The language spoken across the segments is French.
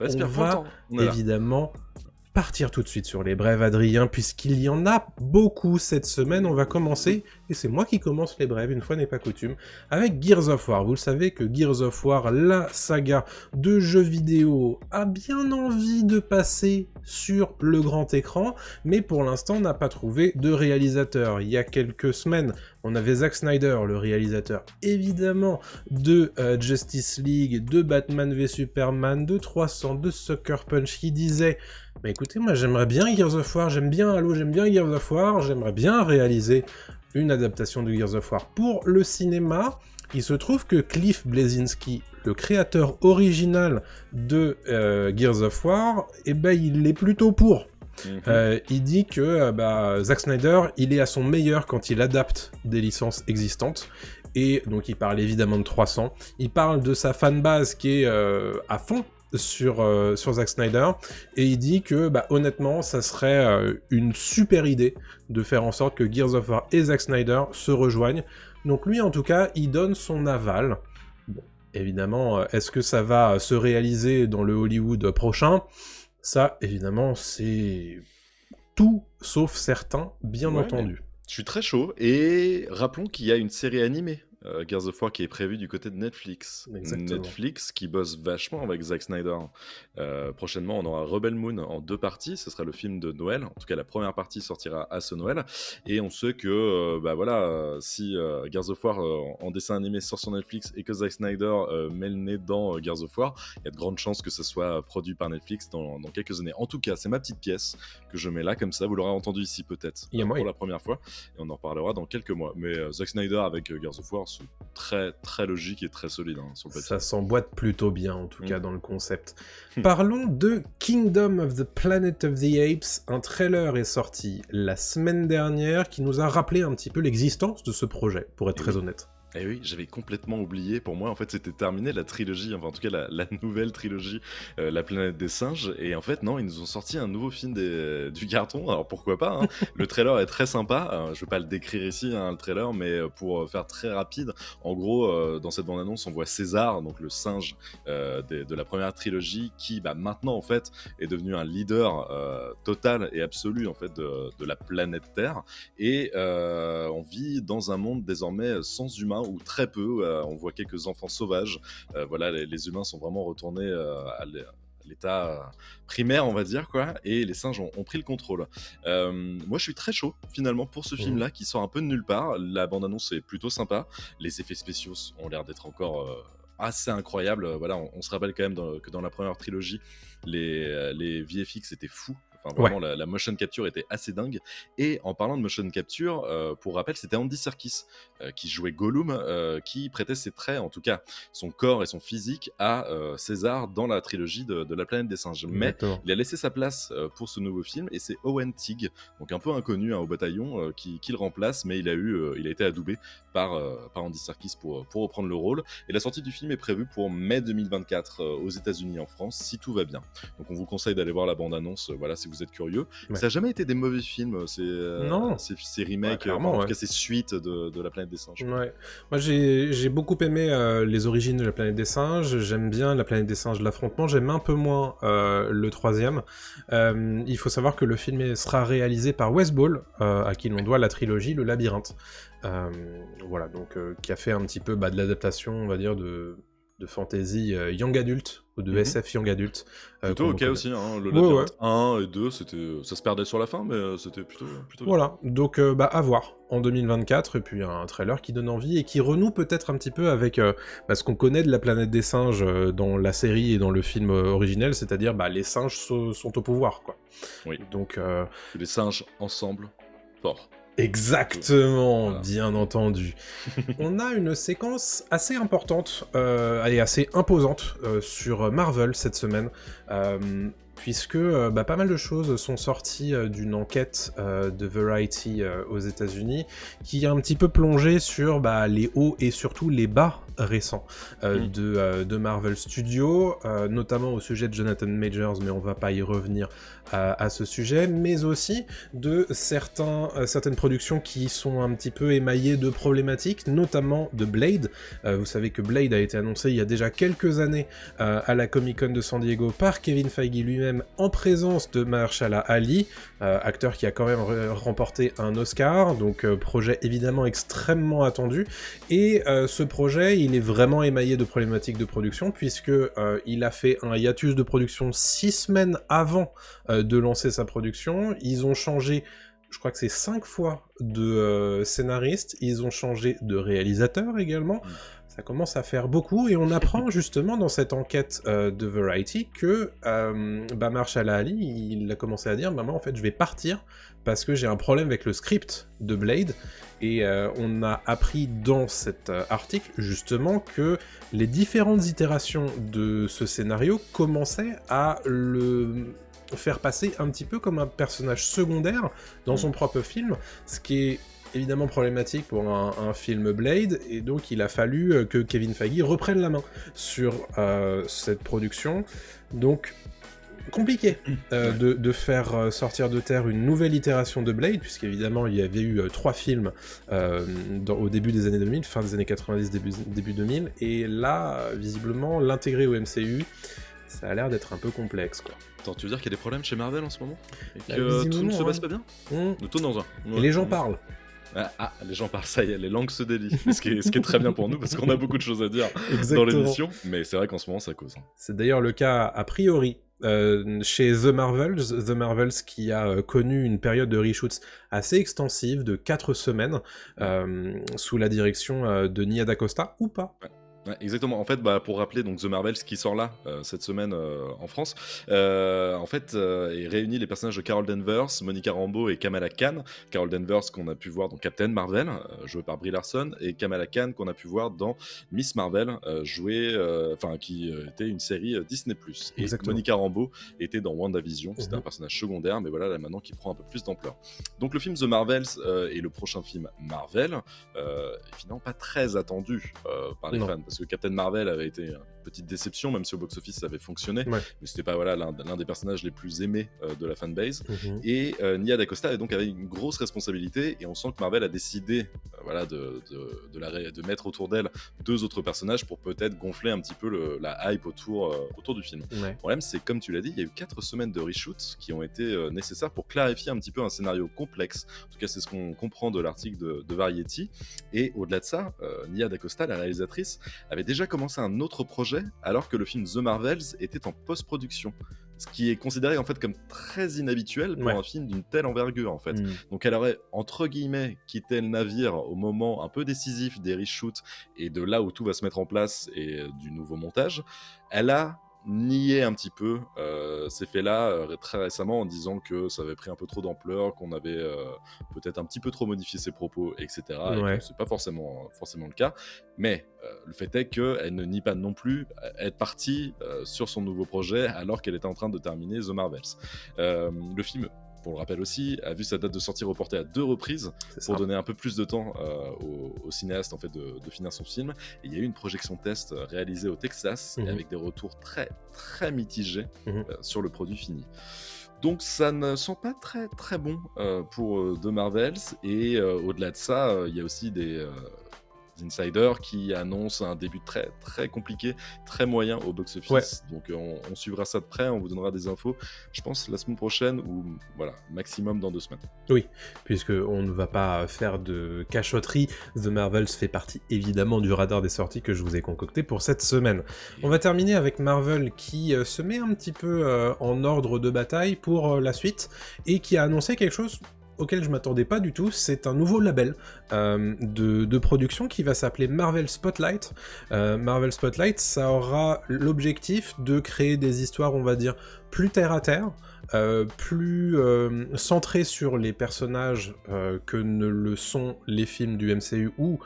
On Respire, prends le va temps. On est là. évidemment partir tout de suite sur les brèves, Adrien, puisqu'il y en a beaucoup cette semaine. On va commencer, et c'est moi qui commence les brèves, une fois n'est pas coutume, avec Gears of War. Vous le savez que Gears of War, la saga de jeux vidéo, a bien envie de passer sur le grand écran, mais pour l'instant n'a pas trouvé de réalisateur. Il y a quelques semaines, on avait Zack Snyder, le réalisateur évidemment de Justice League, de Batman v Superman, de 300, de Sucker Punch, qui disait: bah écoutez, moi j'aimerais bien Gears of War, j'aime bien Halo, j'aime bien Gears of War, j'aimerais bien réaliser une adaptation de Gears of War pour le cinéma. Il se trouve que Cliff Bleszinski, le créateur original de Gears of War, eh ben il est plutôt pour. Il dit que Zack Snyder, il est à son meilleur quand il adapte des licences existantes. Et donc il parle évidemment de 300. Il parle de sa fanbase qui est à fond sur Zack Snyder, et il dit que honnêtement ça serait une super idée de faire en sorte que Gears of War et Zack Snyder se rejoignent. Donc lui en tout cas il donne son aval. Bon, évidemment, est-ce que ça va se réaliser dans le Hollywood prochain ? Ça évidemment c'est tout sauf certain, bien entendu. Je suis très chaud, et rappelons qu'il y a une série animée Gears of War qui est prévue du côté de Netflix. Exactement. Netflix qui bosse vachement avec Zack Snyder. Prochainement, on aura Rebel Moon en 2 parties. Ce sera le film de Noël. En tout cas, la première partie sortira à ce Noël. Et on sait que si Gears of War en dessin animé sort sur Netflix et que Zack Snyder met le nez dans Gears of War, il y a de grandes chances que ça soit produit par Netflix dans quelques années. En tout cas, c'est ma petite pièce que je mets là comme ça. Vous l'aurez entendu ici peut-être pour la première fois. Et on en reparlera dans quelques mois. Mais Zack Snyder avec Gears of War, c'est très très logique et très solide sur le papier. Ça s'emboîte plutôt bien en tout cas dans le concept. Parlons de Kingdom of the Planet of the Apes. Un trailer est sorti la semaine dernière qui nous a rappelé un petit peu l'existence de ce projet, pour être très honnête. Eh oui, j'avais complètement oublié. Pour moi, en fait, c'était terminé la trilogie, enfin en tout cas la nouvelle trilogie, La Planète des Singes. Et en fait, non, ils nous ont sorti un nouveau film du carton. Alors pourquoi pas, hein. Le trailer est très sympa. Je vais pas le décrire ici, hein, le trailer, mais pour faire très rapide, en gros, dans cette bande-annonce, on voit César, donc le singe de la première trilogie, qui maintenant en fait est devenu un leader total et absolu en fait de la planète Terre. Et on vit dans un monde désormais sans humains, ou très peu. On voit quelques enfants sauvages. Voilà, les humains sont vraiment retournés à l'état primaire, on va dire, quoi, et les singes ont pris le contrôle. Moi, je suis très chaud, finalement, pour ce film-là, qui sort un peu de nulle part. La bande-annonce est plutôt sympa. Les effets spéciaux ont l'air d'être encore assez incroyables. Voilà, on se rappelle quand même que dans la première trilogie, les VFX étaient fous. Enfin, vraiment, la motion capture était assez dingue. Et en parlant de motion capture, pour rappel, c'était Andy Serkis qui jouait Gollum, qui prêtait ses traits, en tout cas son corps et son physique, à César dans la trilogie de La Planète des Singes. Mais il a laissé sa place pour ce nouveau film, et c'est Owen Teague, donc un peu inconnu au bataillon, qui le remplace, mais il a été adoubé par Andy Serkis pour reprendre le rôle. Et la sortie du film est prévue pour mai 2024 aux États-Unis et en France, si tout va bien. Donc on vous conseille d'aller voir la bande-annonce, voilà, si vous êtes curieux. Ça n'a jamais été des mauvais films, ces remakes, en tout cas ces suites de La Planète des Singes. Ouais. Moi j'ai beaucoup aimé les origines de La Planète des Singes. J'aime bien La Planète des Singes, l'affrontement. J'aime un peu moins le troisième. Il faut savoir que le film sera réalisé par Wes Ball, à qui l'on doit la trilogie Le Labyrinthe. Voilà, donc qui a fait un petit peu de l'adaptation, on va dire, de fantasy young adult, ou de SF young adult. Plutôt ok aussi, hein, le Labyrinthe 1 et 2, ça se perdait sur la fin, mais c'était plutôt voilà, bien. Donc à voir en 2024, et puis un trailer qui donne envie, et qui renoue peut-être un petit peu avec ce qu'on connaît de La Planète des Singes dans la série et dans le film originel, c'est-à-dire les singes sont au pouvoir, quoi. Oui. Donc les singes ensemble, fort. Exactement, bien entendu. On a une séquence assez importante, assez imposante sur Marvel cette semaine. puisque pas mal de choses sont sorties d'une enquête de Variety aux États-Unis qui a un petit peu plongé sur les hauts et surtout les bas récents de Marvel Studios, notamment au sujet de Jonathan Majors, mais on va pas y revenir à ce sujet, mais aussi de certaines productions qui sont un petit peu émaillées de problématiques, notamment de Blade. Vous savez que Blade a été annoncé il y a déjà quelques années à la Comic-Con de San Diego par Kevin Feige lui-même en présence de Mahershala Ali, acteur qui a quand même remporté un Oscar, donc projet évidemment extrêmement attendu, et ce projet il est vraiment émaillé de problématiques de production puisque il a fait un hiatus de production 6 semaines avant de lancer sa production. Ils ont changé, je crois que c'est 5 fois de scénariste, ils ont changé de réalisateur également. Ça commence à faire beaucoup, et on apprend justement dans cette enquête de Variety que Mahershala Ali, il a commencé à dire moi en fait je vais partir parce que j'ai un problème avec le script de Blade, et on a appris dans cet article justement que les différentes itérations de ce scénario commençaient à le faire passer un petit peu comme un personnage secondaire dans son propre film, ce qui est évidemment problématique pour un film Blade, et donc il a fallu que Kevin Feige reprenne la main sur cette production. Donc compliqué de faire sortir de terre une nouvelle itération de Blade, puisqu'évidemment il y avait eu 3 films au début des années 2000, fin des années 90, début 2000, et là, visiblement, l'intégrer au MCU, ça a l'air d'être un peu complexe, quoi. Attends, tu veux dire qu'il y a des problèmes chez Marvel en ce moment? Et que tout ne se passe pas bien? Tout dans un. Et les gens parlent. Les gens parlent, ça y est, les langues se délient. ce qui est très bien pour nous, parce qu'on a beaucoup de choses à dire Exactement. dans l'émission, mais c'est vrai qu'en ce moment, ça cause. C'est d'ailleurs le cas, a priori, chez The Marvels qui a connu une période de reshoots assez extensive, de 4 semaines, sous la direction de Nia DaCosta, ou pas. Ouais, exactement. En fait, pour rappeler, donc The Marvels qui sort là cette semaine en France, en fait, il réunit les personnages de Carol Danvers, Monica Rambeau et Kamala Khan. Carol Danvers qu'on a pu voir dans Captain Marvel, joué par Brie Larson, et Kamala Khan qu'on a pu voir dans Miss Marvel, qui était une série Disney+. Et Exactement. Monica Rambeau était dans WandaVision. C'était un personnage secondaire, mais voilà, là maintenant qui prend un peu plus d'ampleur. Donc le film The Marvels et le prochain film Marvel est finalement pas très attendu par les fans. Parce que Captain Marvel avait été une petite déception, même si au box-office ça avait fonctionné, mais c'était pas l'un des personnages les plus aimés de la fanbase. Et Nia DaCosta avait une grosse responsabilité, et on sent que Marvel a décidé de mettre autour d'elle 2 autres personnages pour peut-être gonfler un petit peu la hype autour du film. Le problème, c'est comme tu l'as dit, il y a eu 4 semaines de reshoots qui ont été nécessaires pour clarifier un petit peu un scénario complexe. En tout cas, c'est ce qu'on comprend de l'article de Variety. Et au-delà de ça, Nia DaCosta, la réalisatrice, avait déjà commencé un autre projet alors que le film The Marvels était en post-production. Ce qui est considéré en fait comme très inhabituel pour un film d'une telle envergure en fait. Donc elle aurait entre guillemets quitté le navire au moment un peu décisif des reshoots et de là où tout va se mettre en place et du nouveau montage. Elle a nié un petit peu ces faits-là très récemment en disant que ça avait pris un peu trop d'ampleur, qu'on avait peut-être un petit peu trop modifié ses propos, etc. Et que c'est pas forcément le cas. Mais le fait est qu'elle ne nie pas non plus être partie sur son nouveau projet alors qu'elle était en train de terminer The Marvels. Le film, pour le rappel aussi, a vu sa date de sortie reportée à 2 reprises pour donner un peu plus de temps au cinéaste en fait, de finir son film. Et il y a eu une projection test réalisée au Texas et avec des retours très très mitigés sur le produit fini. Donc ça ne sent pas très très bon pour The Marvels, et au-delà de ça, il y a aussi des insiders qui annoncent un début très très compliqué, très moyen au box-office. Donc on suivra ça de près, on vous donnera des infos, je pense la semaine prochaine, ou voilà, maximum dans 2 semaines. Oui, puisqu'on ne va pas faire de cachotterie. The Marvels fait partie évidemment du radar des sorties que je vous ai concocté pour cette semaine. On va terminer avec Marvel qui se met un petit peu en ordre de bataille pour la suite, et qui a annoncé quelque chose auquel je m'attendais pas du tout. C'est un nouveau label de production qui va s'appeler Marvel Spotlight. Marvel Spotlight, ça aura l'objectif de créer des histoires, on va dire, plus terre à terre, plus centré sur les personnages que ne le sont les films du MCU ou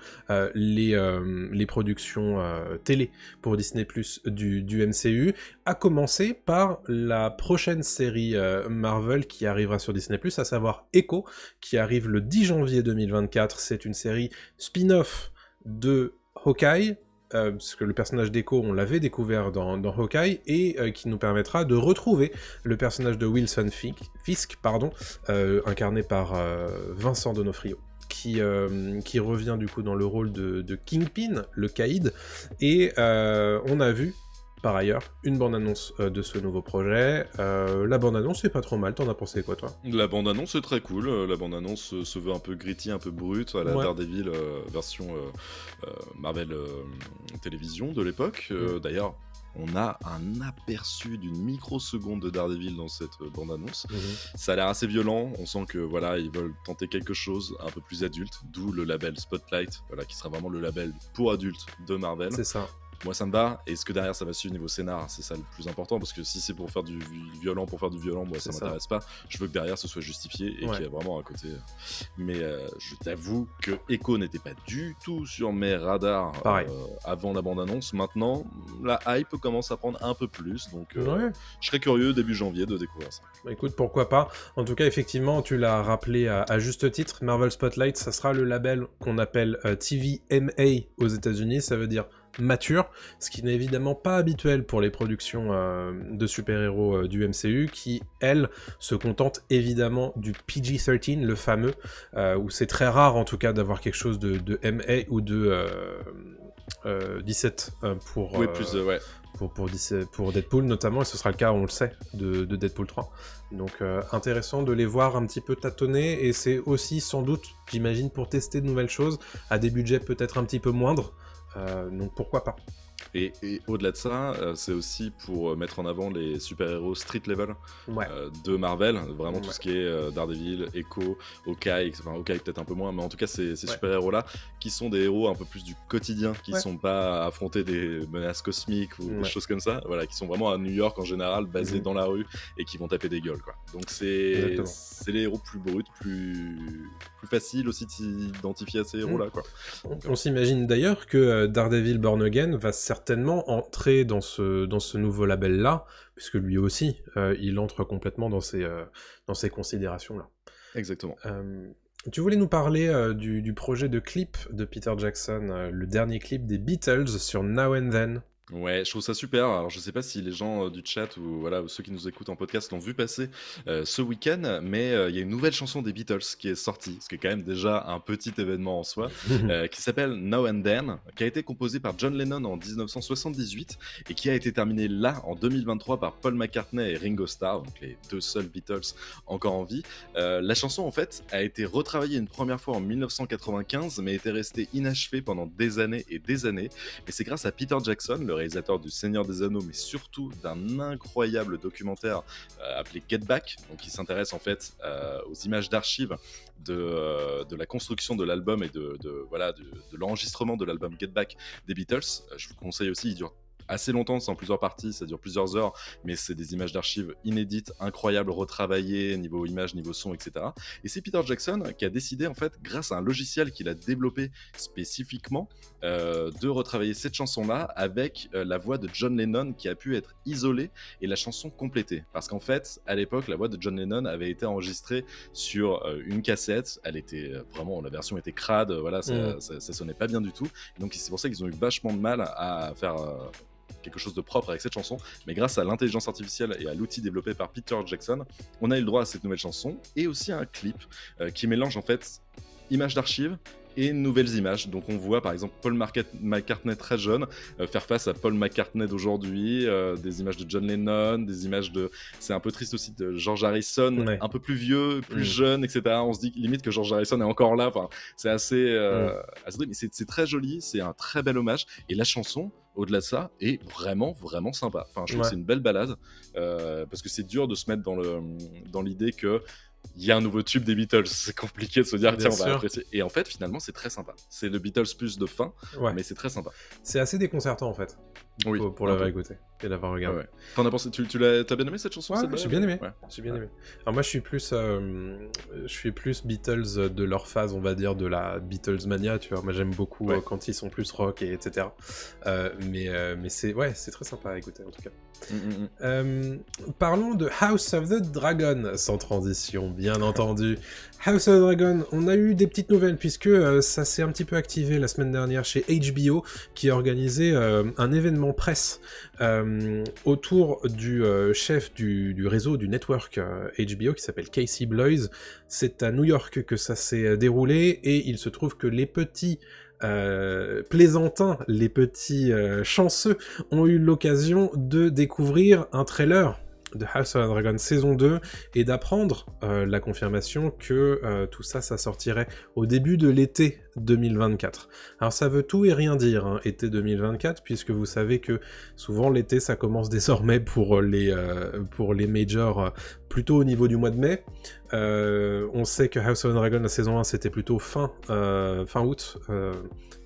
les productions télé pour Disney+ du MCU, à commencer par la prochaine série Marvel qui arrivera sur Disney+, à savoir Echo, qui arrive le 10 janvier 2024. C'est une série spin-off de Hawkeye, parce que le personnage d'Echo, on l'avait découvert dans Hawkeye, et qui nous permettra de retrouver le personnage de Wilson Fisk, incarné par Vincent D'Onofrio, qui revient du coup dans le rôle de Kingpin, le caïd, et on a vu par ailleurs une bande-annonce de ce nouveau projet. La bande-annonce est pas trop mal, t'en as pensé quoi toi? La bande-annonce est très cool, la bande-annonce se veut un peu gritty, un peu brute, à la Ouais. Daredevil version Marvel télévision de l'époque. D'ailleurs, on a un aperçu d'une microseconde de Daredevil dans cette bande-annonce. Ça a l'air assez violent, on sent que voilà, ils veulent tenter quelque chose un peu plus adulte, d'où le label Spotlight, voilà, qui sera vraiment le label pour adultes de Marvel. C'est ça. Moi ça me va, et ce que derrière ça va suivre niveau scénar, c'est ça le plus important, parce que si c'est pour faire du violent pour faire du violent, moi ça C'est ça. m'intéresse pas. Je veux que derrière ce soit justifié et Ouais. qu'il y ait vraiment un côté. Mais je t'avoue que Echo n'était pas du tout sur mes radars Pareil. avant la bande-annonce. Maintenant, la hype commence à prendre un peu plus, donc Ouais. je serais curieux début janvier de découvrir ça. Bah, écoute, pourquoi pas. En tout cas, effectivement, tu l'as rappelé à juste titre, Marvel Spotlight, ça sera le label qu'on appelle TVMA aux États-Unis, ça veut dire mature, ce qui n'est évidemment pas habituel pour les productions de super-héros du MCU, qui, elles, se contentent évidemment du PG-13, le fameux, où c'est très rare en tout cas d'avoir quelque chose de MA ou de 17 pour... Oui, plus ouais. pour Deadpool notamment, et ce sera le cas, on le sait, de Deadpool 3. Donc intéressant de les voir un petit peu tâtonner, et c'est aussi sans doute, j'imagine, pour tester de nouvelles choses, à des budgets peut-être un petit peu moindres, donc pourquoi pas. Et au-delà de ça, c'est aussi pour mettre en avant les super-héros street level Ouais. de Marvel, vraiment tout Ouais. ce qui est Daredevil, Echo, Hawkeye, enfin Hawkeye peut-être un peu moins, mais en tout cas ces super-héros-là, qui sont des héros un peu plus du quotidien, qui sont pas à affronter des menaces cosmiques ou des choses comme ça, voilà, qui sont vraiment à New York en général, basés dans la rue, et qui vont taper des gueules, quoi. Donc c'est les héros plus bruts, plus facile aussi de s'identifier à ces héros-là, quoi. On s'imagine d'ailleurs que Daredevil Born Again va certainement entrer dans ce nouveau label-là, puisque lui aussi, il entre complètement dans ces considérations-là. Exactement. Tu voulais nous parler du projet de clip de Peter Jackson, le dernier clip des Beatles sur Now and Then. Ouais, je trouve ça super. Alors, je sais pas si les gens du chat ou voilà, ou ceux qui nous écoutent en podcast l'ont vu passer ce week-end, mais il y a une nouvelle chanson des Beatles qui est sortie, ce qui est quand même déjà un petit événement en soi, qui s'appelle Now and Then, qui a été composée par John Lennon en 1978 et qui a été terminée là en 2023 par Paul McCartney et Ringo Starr, donc les deux seuls Beatles encore en vie. La chanson en fait a été retravaillée une première fois en 1995, mais était restée inachevée pendant des années et des années. Et c'est grâce à Peter Jackson, le réalisateur du Seigneur des Anneaux, mais surtout d'un incroyable documentaire appelé Get Back, donc qui s'intéresse en fait aux images d'archives de la construction de l'album et de l'enregistrement de l'album Get Back des Beatles. Je vous conseille aussi, il dure assez longtemps, c'est en plusieurs parties, ça dure plusieurs heures, mais c'est des images d'archives inédites, incroyables, retravaillées, niveau image, niveau son, etc. Et c'est Peter Jackson qui a décidé, en fait, grâce à un logiciel qu'il a développé spécifiquement, de retravailler cette chanson-là avec la voix de John Lennon qui a pu être isolée et la chanson complétée. Parce qu'en fait, à l'époque, la voix de John Lennon avait été enregistrée sur une cassette, elle était vraiment, la version était crade, voilà, ça sonnait pas bien du tout. Donc c'est pour ça qu'ils ont eu vachement de mal à faire quelque chose de propre avec cette chanson, mais grâce à l'intelligence artificielle et à l'outil développé par Peter Jackson, on a eu le droit à cette nouvelle chanson et aussi à un clip qui mélange en fait images d'archives et nouvelles images. Donc on voit par exemple Paul McCartney très jeune faire face à Paul McCartney d'aujourd'hui, des images de John Lennon, des images de... C'est un peu triste aussi de George Harrison, un peu plus vieux, plus jeune, etc. On se dit limite que George Harrison est encore là, enfin, c'est assez mais c'est très joli, c'est un très bel hommage, et la chanson, au-delà de ça, est vraiment, vraiment sympa. Enfin, je trouve que c'est une belle balade, parce que c'est dur de se mettre dans l'idée que il y a un nouveau tube des Beatles, c'est compliqué de se dire tiens on va apprécier, et en fait finalement c'est très sympa, c'est le Beatles plus de fin, mais c'est très sympa. C'est assez déconcertant en fait. Oui, pour un l'avoir peu. écouté et l'avoir Ouais, regardé. ouais. T'en as pensé, t'as bien aimé cette chanson, Ouais, cette ouais, j'ai balade? bien aimé. Ouais. J'ai bien Ouais. aimé. Alors moi, je suis plus Beatles de leur phase, on va dire, de la Beatles mania, tu vois. Moi, j'aime beaucoup Ouais. quand ils sont plus rock et etc. Mais c'est très sympa à écouter en tout cas. Mm. Parlons de House of the Dragon, sans transition, bien entendu. House of the Dragon, on a eu des petites nouvelles, puisque ça s'est un petit peu activé la semaine dernière chez HBO, qui a organisé un événement presse autour du chef du réseau, du network HBO, qui s'appelle Casey Bloys. C'est à New York que ça s'est déroulé, et il se trouve que les petits plaisantins, les petits chanceux ont eu l'occasion de découvrir un trailer de House of the Dragon saison 2 et d'apprendre la confirmation que tout ça, ça sortirait au début de l'été 2024. Alors ça veut tout et rien dire, hein, été 2024, puisque vous savez que souvent l'été ça commence désormais pour les majors plutôt au niveau du mois de mai. On sait que House of the Dragon, la saison 1, c'était plutôt fin août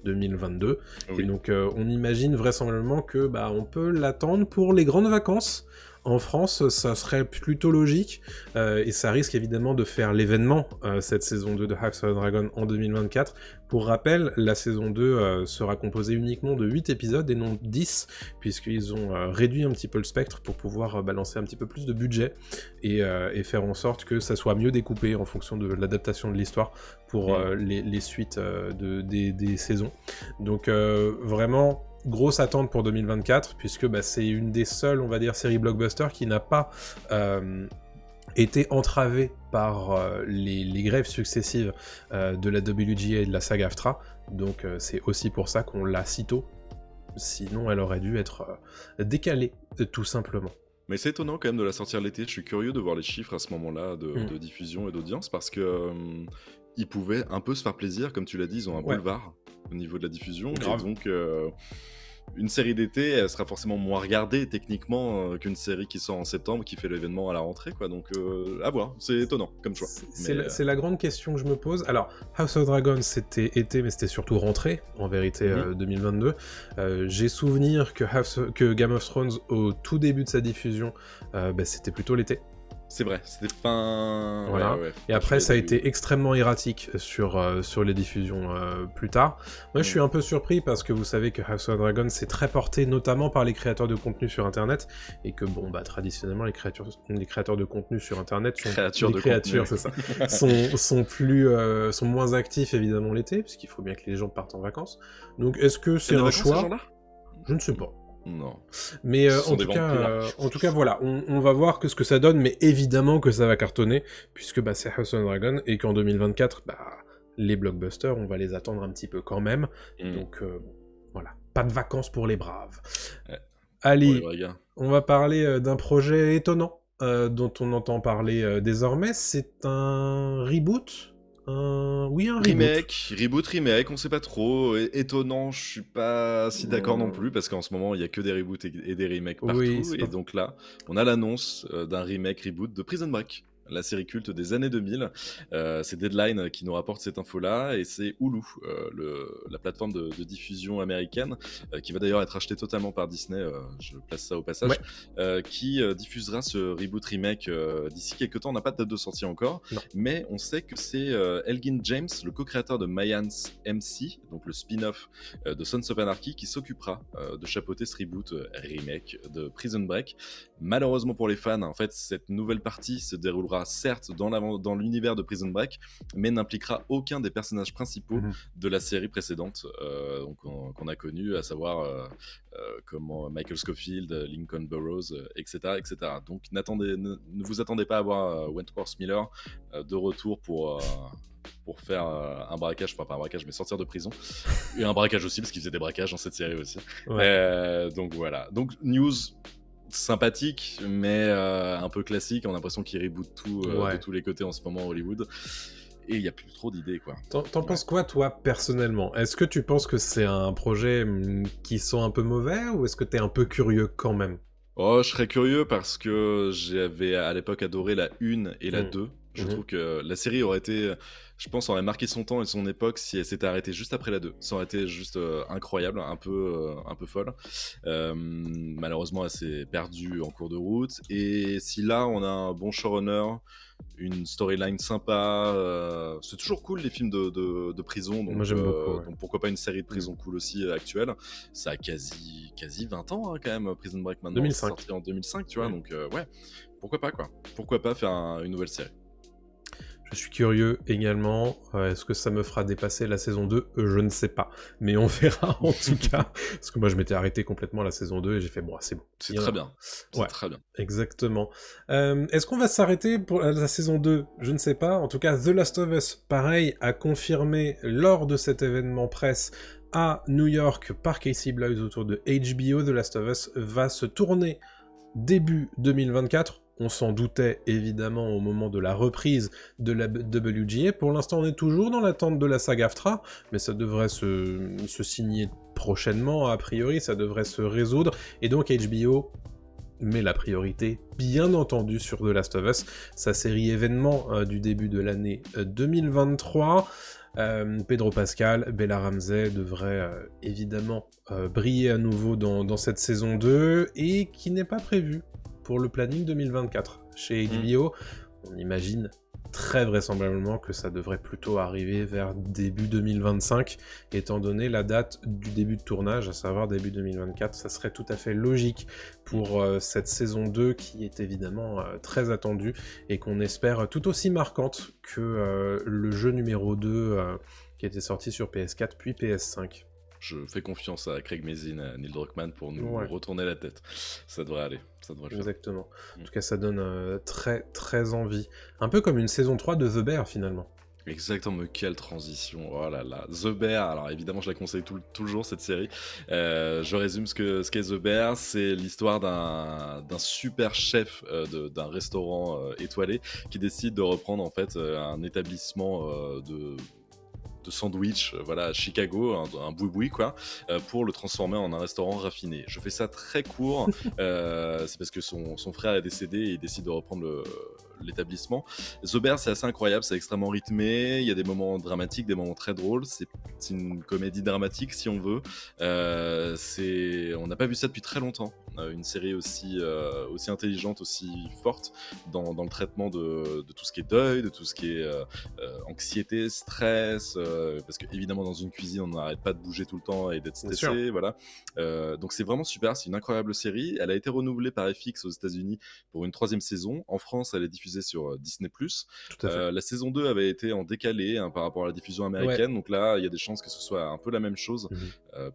2022. Oui. Et donc on imagine vraisemblablement que on peut l'attendre pour les grandes vacances. En France, ça serait plutôt logique, et ça risque évidemment de faire l'événement, cette saison 2 de House of the Dragon en 2024. Pour rappel, la saison 2 sera composée uniquement de 8 épisodes et non 10, puisqu'ils ont réduit un petit peu le spectre pour pouvoir balancer un petit peu plus de budget et faire en sorte que ça soit mieux découpé en fonction de l'adaptation de l'histoire pour les suites des saisons. Donc vraiment grosse attente pour 2024, puisque c'est une des seules, on va dire, séries blockbuster qui n'a pas été entravée par les grèves successives de la WGA et de la SAG-AFTRA. Donc c'est aussi pour ça qu'on l'a si tôt. Sinon, elle aurait dû être décalée, tout simplement. Mais c'est étonnant quand même de la sortir l'été. Je suis curieux de voir les chiffres à ce moment-là de diffusion et d'audience, parce que ils pouvaient un peu se faire plaisir, comme tu l'as dit, ils ont un boulevard au niveau de la diffusion. Grave. Et donc une série d'été, elle sera forcément moins regardée techniquement qu'une série qui sort en septembre, qui fait l'événement à la rentrée, quoi. Donc à voir, c'est étonnant comme choix. C'est la grande question que je me pose. Alors, House of Dragons, c'était été, mais c'était surtout rentrée, en vérité, 2022. J'ai souvenir que Game of Thrones, au tout début de sa diffusion, c'était plutôt l'été. C'est vrai, c'était fin... Voilà. Ouais. Et après, ça a été extrêmement erratique sur les diffusions plus tard. Moi, je suis un peu surpris parce que vous savez que House of Dragon, c'est très porté notamment par les créateurs de contenu sur Internet, et que, traditionnellement, les créateurs de contenu sur Internet sont moins actifs, évidemment, l'été, puisqu'il faut bien que les gens partent en vacances. Donc, est-ce que c'est un choix ? Je ne sais pas. Non. Mais en tout cas, voilà, on va voir ce que ça donne, mais évidemment que ça va cartonner, puisque c'est House of Dragon, et qu'en 2024, les blockbusters, on va les attendre un petit peu quand même. Donc voilà, pas de vacances pour les braves. Allez, on va parler d'un projet étonnant dont on entend parler désormais. C'est un reboot. Un remake, on sait pas trop. Étonnant, je suis pas si d'accord non plus, parce qu'en ce moment il y a que des reboots et des remakes partout. Et donc là, on a l'annonce d'un reboot de Prison Break, la série culte des années 2000. C'est Deadline qui nous rapporte cette info-là, et c'est Hulu, la plateforme de diffusion américaine, qui va d'ailleurs être achetée totalement par Disney, je place ça au passage, qui diffusera ce reboot-remake d'ici quelques temps. On n'a pas de date de sortie encore, mais on sait que c'est Elgin James, le co-créateur de Mayans MC, donc le spin-off de Sons of Anarchy, qui s'occupera de chapeauter ce reboot-remake de Prison Break. Malheureusement pour les fans, en fait, cette nouvelle partie se déroulera certes dans l'univers de Prison Break, mais n'impliquera aucun des personnages principaux de la série précédente qu'on a connu, à savoir comment Michael Scofield, Lincoln Burrows, etc. Donc ne vous attendez pas à voir Wentworth Miller de retour pour faire un braquage, enfin pas un braquage, mais sortir de prison. Et un braquage aussi, parce qu'il faisait des braquages dans cette série aussi. Donc voilà. Donc news sympathique, mais un peu classique. On a l'impression qu'il reboot tout de tous les côtés en ce moment à Hollywood. Et il n'y a plus trop d'idées, quoi. T'en penses quoi, toi, personnellement ? Est-ce que tu penses que c'est un projet qui sent un peu mauvais, ou est-ce que t'es un peu curieux quand même ? Oh, je serais curieux parce que j'avais à l'époque adoré la 1 et la 2. Je trouve que la série aurait été, je pense, aurait marqué son temps et son époque si elle s'était arrêtée juste après la 2. Ça aurait été juste incroyable, un peu folle. Malheureusement, elle s'est perdue en cours de route. Et si là, on a un bon showrunner, une storyline sympa, c'est toujours cool les films de prison, donc, Moi, j'aime beaucoup, ouais. donc pourquoi pas une série de prison cool aussi actuelle. Ça a quasi 20 ans hein, quand même, Prison Break maintenant. 2005. C'est sorti en 2005, tu vois, Ouais. donc ouais, pourquoi pas quoi. Pourquoi pas faire une nouvelle série. Je suis curieux également. Est-ce que ça me fera dépasser la saison 2 ? Je ne sais pas. Mais on verra en tout cas. Parce que moi, je m'étais arrêté complètement à la saison 2 et j'ai fait, bon, c'est bon. C'est très bien. C'est Ouais. très bien. Exactement. Est-ce qu'on va s'arrêter pour la saison 2 ? Je ne sais pas. En tout cas, The Last of Us, pareil, a confirmé lors de cet événement presse à New York par Casey Bloys autour de HBO, The Last of Us va se tourner début 2024. On s'en doutait évidemment au moment de la reprise de la WGA. Pour l'instant, on est toujours dans l'attente de la SAG-AFTRA, mais ça devrait se signer prochainement, a priori, ça devrait se résoudre. Et donc HBO met la priorité, bien entendu, sur The Last of Us, sa série événement du début de l'année 2023. Pedro Pascal, Bella Ramsey devrait évidemment briller à nouveau dans cette saison 2, et qui n'est pas prévu pour le planning 2024. Chez HBO, on imagine très vraisemblablement que ça devrait plutôt arriver vers début 2025, étant donné la date du début de tournage, à savoir début 2024, ça serait tout à fait logique pour cette saison 2 qui est évidemment très attendue et qu'on espère tout aussi marquante que le jeu numéro 2 qui était sorti sur PS4 puis PS5. Je fais confiance à Craig Mazin, à Neil Druckmann pour nous retourner la tête. Ça devrait aller, ça devrait le faire. Exactement. En tout cas, ça donne très très envie. Un peu comme une saison 3 de The Bear finalement. Exactement, quelle transition, oh là là. The Bear, alors évidemment je la conseille toujours cette série. Je résume ce qu'est The Bear, c'est l'histoire d'un super chef d'un restaurant étoilé qui décide de reprendre en fait un établissement de sandwich, voilà, à Chicago, un boui-boui quoi, pour le transformer en un restaurant raffiné. Je fais ça très court, c'est parce que son frère est décédé et il décide de reprendre l'établissement. The Bear, c'est assez incroyable, c'est extrêmement rythmé, il y a des moments dramatiques, des moments très drôles, c'est une comédie dramatique si on veut. On n'a pas vu ça depuis très longtemps, une série aussi intelligente, aussi forte dans le traitement de tout ce qui est deuil, de tout ce qui est anxiété, stress, parce que évidemment dans une cuisine on n'arrête pas de bouger tout le temps et d'être stressé, voilà. Donc c'est vraiment super, c'est une incroyable série. Elle a été renouvelée par FX aux États-Unis pour une 3e saison. En France, elle est diffusée sur Disney+. Tout à fait. La saison 2 avait été en décalé par rapport à la diffusion américaine, donc là il y a des chances que ce soit un peu la même chose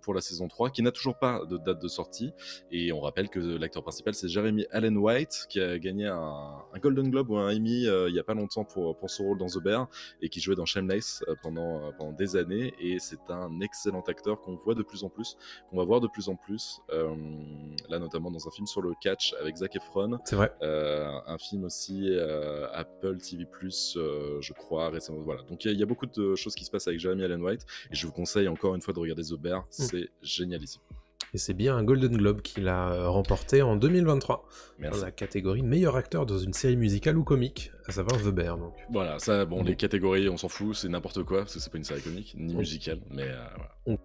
pour la saison 3, qui n'a toujours pas de date de sortie. Et on rappelle que l'acteur principal c'est Jeremy Allen White, qui a gagné un Golden Globe ou un Emmy il y a pas longtemps pour son rôle dans The Bear, et qui jouait dans Shameless pendant des années, et c'est un excellent acteur qu'on voit de plus en plus, qu'on va voir de plus en plus, là notamment dans un film sur le catch avec Zac Efron. C'est vrai. Un film aussi Apple TV+, je crois, récemment. Voilà. Donc il y a beaucoup de choses qui se passent avec Jeremy Allen White, et je vous conseille encore une fois de regarder The Bear, c'est génialissime. Et c'est bien un Golden Globe qu'il a remporté en 2023. Merci. Dans la catégorie meilleur acteur dans une série musicale ou comique, à savoir The Bear. Donc. Voilà, ça, bon, les catégories, on s'en fout, c'est n'importe quoi, parce que c'est pas une série comique, ni musicale, mais voilà.